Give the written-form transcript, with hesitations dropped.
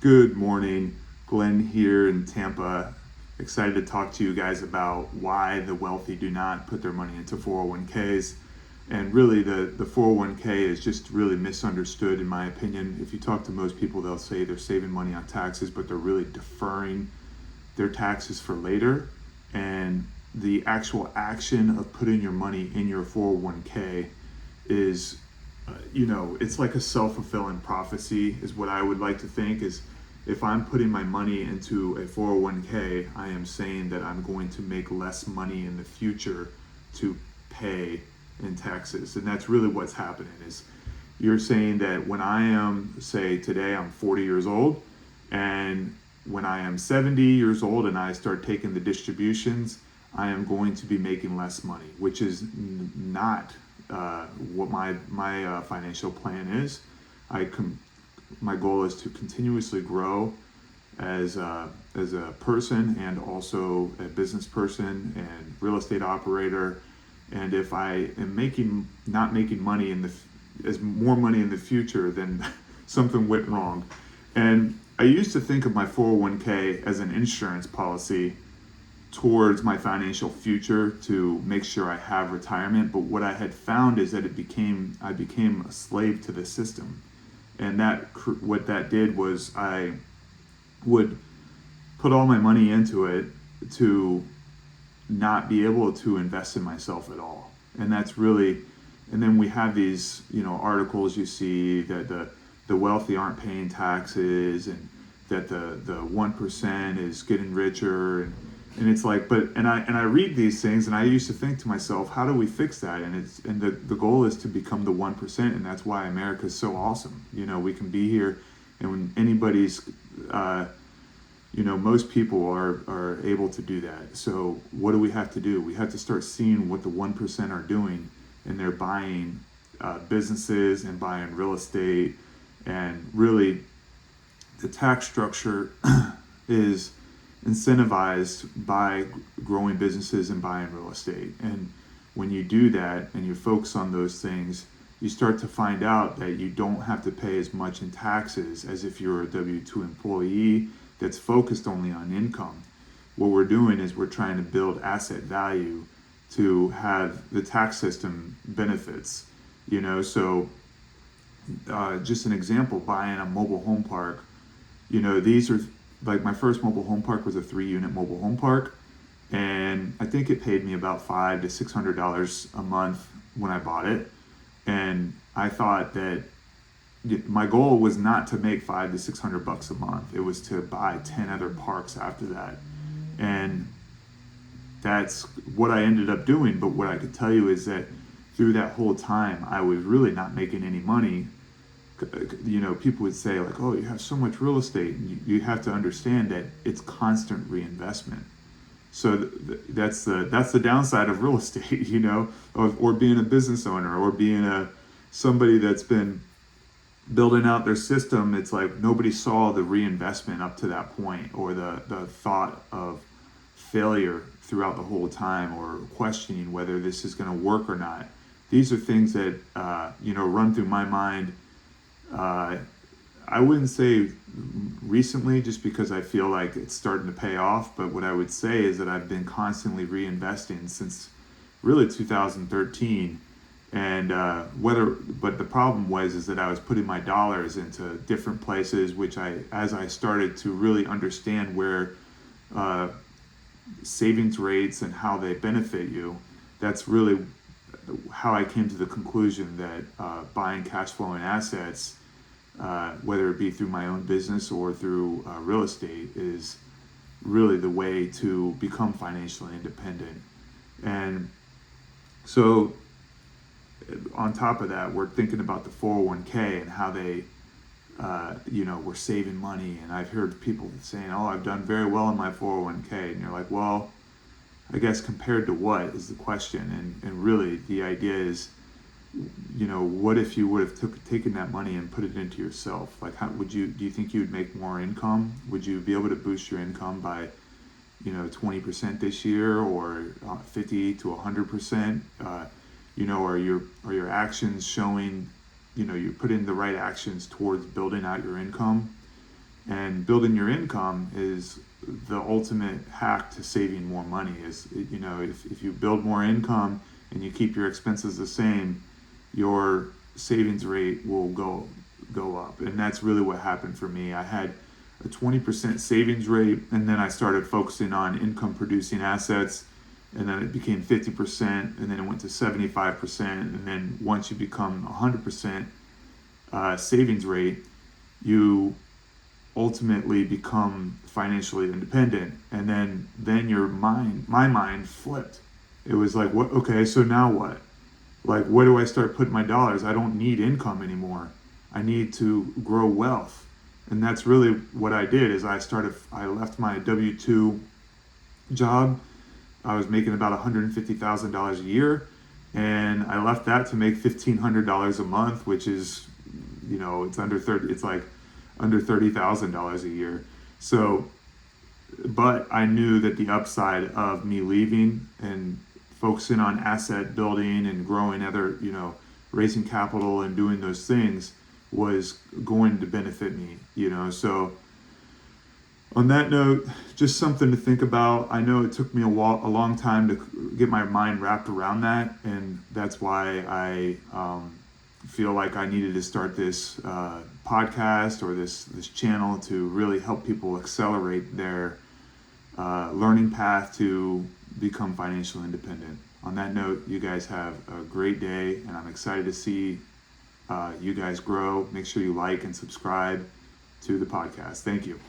Good morning, Glenn here in Tampa. Excited to talk to you guys about why the wealthy do not put their money into 401ks. And really, the 401k is just really misunderstood, in my opinion. If you talk to most people, they'll say they're saving money on taxes, but they're really deferring their taxes for later. And the actual action of putting your money in your 401k is it's like a self-fulfilling prophecy is what I would like to think. Is if I'm putting my money into a 401k, I am saying that I'm going to make less money in the future to pay in taxes. And that's really what's happening. Is you're saying that when I am, say today I'm 40 years old, and when I am 70 years old and I start taking the distributions, I am going to be making less money, which is not what my financial plan is. My goal is to continuously grow as a person and also a business person and real estate operator. And if I am not making money as more money in the future, then something went wrong. And I used to think of my 401k as an insurance policy towards my financial future to make sure I have retirement. But what I had found is that I became a slave to the system. And what that did was I would put all my money into it to not be able to invest in myself at all. And that's really, and then we have these, articles you see that the wealthy aren't paying taxes, and that the 1% is getting richer, and it's like, and I read these things and I used to think to myself, how do we fix that? And the goal is to become the 1%, and that's why America is so awesome. We can be here, and when anybody's most people are able to do that. So what do we have to do? We have to start seeing what the 1% are doing, and they're buying businesses and buying real estate. And really, the tax structure is incentivized by growing businesses and buying real estate. And when you do that and you focus on those things, you start to find out that you don't have to pay as much in taxes as if you're a W-2 employee that's focused only on income. What we're doing is we're trying to build asset value to have the tax system benefits. So just an example, buying a mobile home park, these are like, my first mobile home park was a 3-unit mobile home park, and I think it paid me about $500 to $600 a month when I bought it. And I thought that my goal was not to make $500 to $600 a month. It was to buy 10 other parks after that. And that's what I ended up doing. But what I could tell you is that through that whole time, I was really not making any money. People would say like, oh, you have so much real estate. You have to understand that it's constant reinvestment. So that's the downside of real estate, or being a business owner, or being somebody that's been building out their system. It's like nobody saw the reinvestment up to that point, or the thought of failure throughout the whole time, or questioning whether this is going to work or not. These are things that run through my mind. I wouldn't say recently, just because I feel like it's starting to pay off, but what I would say is that I've been constantly reinvesting since really 2013. And but the problem is that I was putting my dollars into different places, which as I started to really understand where savings rates and how they benefit you, that's really how I came to the conclusion that buying cash flowing assets, whether it be through my own business or through real estate, is really the way to become financially independent. And so on top of that, we're thinking about the 401k and how they, we're saving money. And I've heard people saying, oh, I've done very well in my 401k. And you're like, well, I guess compared to what is the question. And really the idea is, what if you would have taken that money and put it into yourself? Like, how do you think you would make more income? Would you be able to boost your income by, 20% this year, or 50 to 100%? Are your actions showing, you put in the right actions towards building out your income? And building your income is the ultimate hack to saving more money. Is, you know, if you build more income and you keep your expenses the same, your savings rate will go up. And that's really what happened for me. I had a 20% savings rate, and then I started focusing on income producing assets, and then it became 50%, and then it went to 75%. And then once you become 100% savings rate, you ultimately become financially independent. And then my mind flipped. It was like, what? Okay, so now what? Like, where do I start putting my dollars? I don't need income anymore. I need to grow wealth. And that's really what I did. Is I left my W-2 job. I was making about $150,000 a year, and I left that to make $1,500 a month, which is, you know, it's like under $30,000 a year. So, but I knew that the upside of me leaving and focusing on asset building and growing other, you know, raising capital and doing those things was going to benefit me, you know. So on that note, just something to think about. I know it took me a long time to get my mind wrapped around that, and that's why I feel like I needed to start this podcast or this channel to really help people accelerate their learning path to become financially independent. On that note, you guys have a great day, and I'm excited to see you guys grow. Make sure you like and subscribe to the podcast. Thank you.